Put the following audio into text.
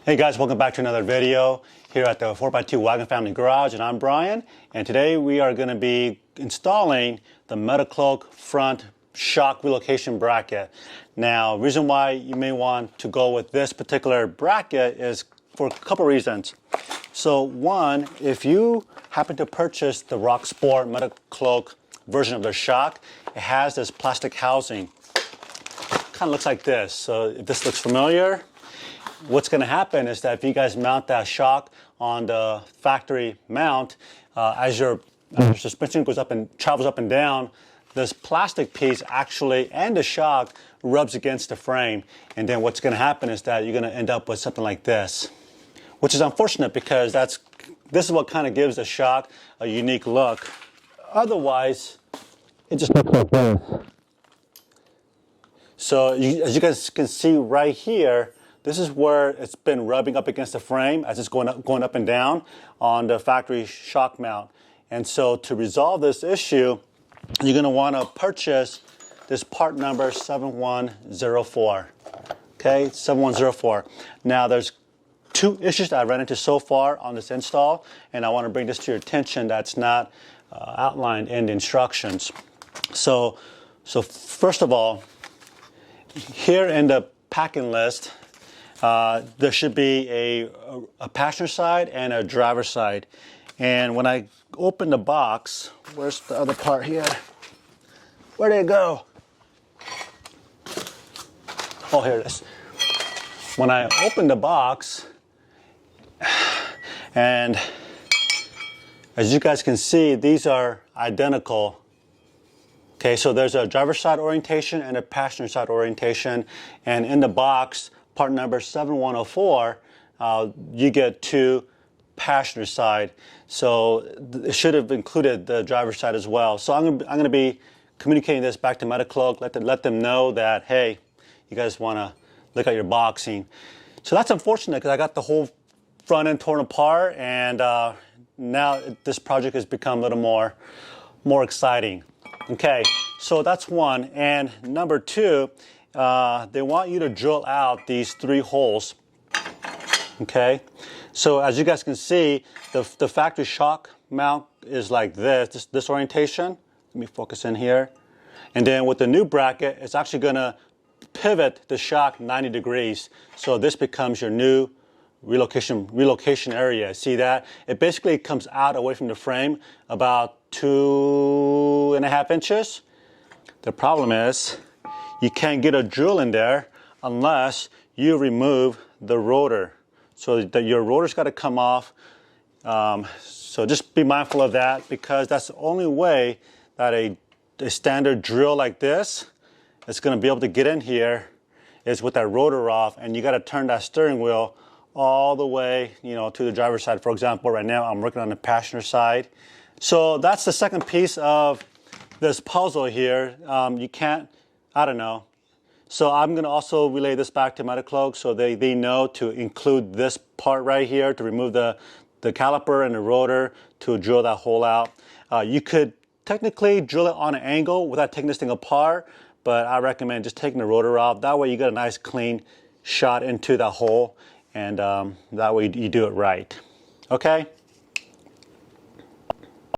Hey guys, welcome back to another video here at the 4x2 Wagon Family Garage, and I'm Brian, and today we are going to be installing the Metalcloak front shock relocation bracket. Now, the reason why you may want to go with this particular bracket is for a couple reasons. So one, if you happen to purchase the Rock Sport Metalcloak version of the shock, it has this plastic housing. Kind of looks like this. So if this looks familiar, what's going to happen is that if you guys mount that shock on the factory mount, as your suspension goes up and travels up and down, this plastic piece actually and the shock rubs against the frame. And then what's going to happen is that you're going to end up with something like this, which is unfortunate because this is what kind of gives the shock a unique look. Otherwise, it just looks like this. So as you guys can see right here, this is where it's been rubbing up against the frame as it's going up and down on the factory shock mount. And so to resolve this issue, you're going to want to purchase this part number 7104. Okay, 7104. Now there's two issues that I ran into so far on this install, and I want to bring this to your attention that's not outlined in the instructions. So first of all, here in the packing list, there should be a passenger side and a driver side. And when I open the box, where's the other part here? Where did it go? Oh, here it is. When I open the box, and as you guys can see, these are identical. Okay, so there's a driver side orientation and a passenger side orientation. And in the box, part number 7104, you get two passenger side. So it should have included the driver side as well. So I'm going to be communicating this back to Metalcloak, let them know that, hey, you guys want to look at your boxing. So that's unfortunate because I got the whole front end torn apart, and now this project has become a little more exciting. Okay, so that's one. And number two, they want you to drill out these three holes. Okay, so as you guys can see, the factory shock mount is like this orientation. Let me focus in here. And then with the new bracket, it's actually going to pivot the shock 90 degrees. So this becomes your new relocation area. See that? It basically comes out away from the frame about 2.5 inches. The problem is you can't get a drill in there unless you remove the rotor. So your rotor's got to come off. So just be mindful of that, because that's the only way that a standard drill like this is going to be able to get in here is with that rotor off, and you got to turn that steering wheel all the way, to the driver's side. For example, right now I'm working on the passenger side. So that's the second piece of this puzzle here. You can't, I don't know. So I'm going to also relay this back to Metalcloak so they know to include this part right here to remove the caliper and the rotor to drill that hole out. You could technically drill it on an angle without taking this thing apart, but I recommend just taking the rotor off. That way you get a nice clean shot into that hole, and that way you do it right. Okay?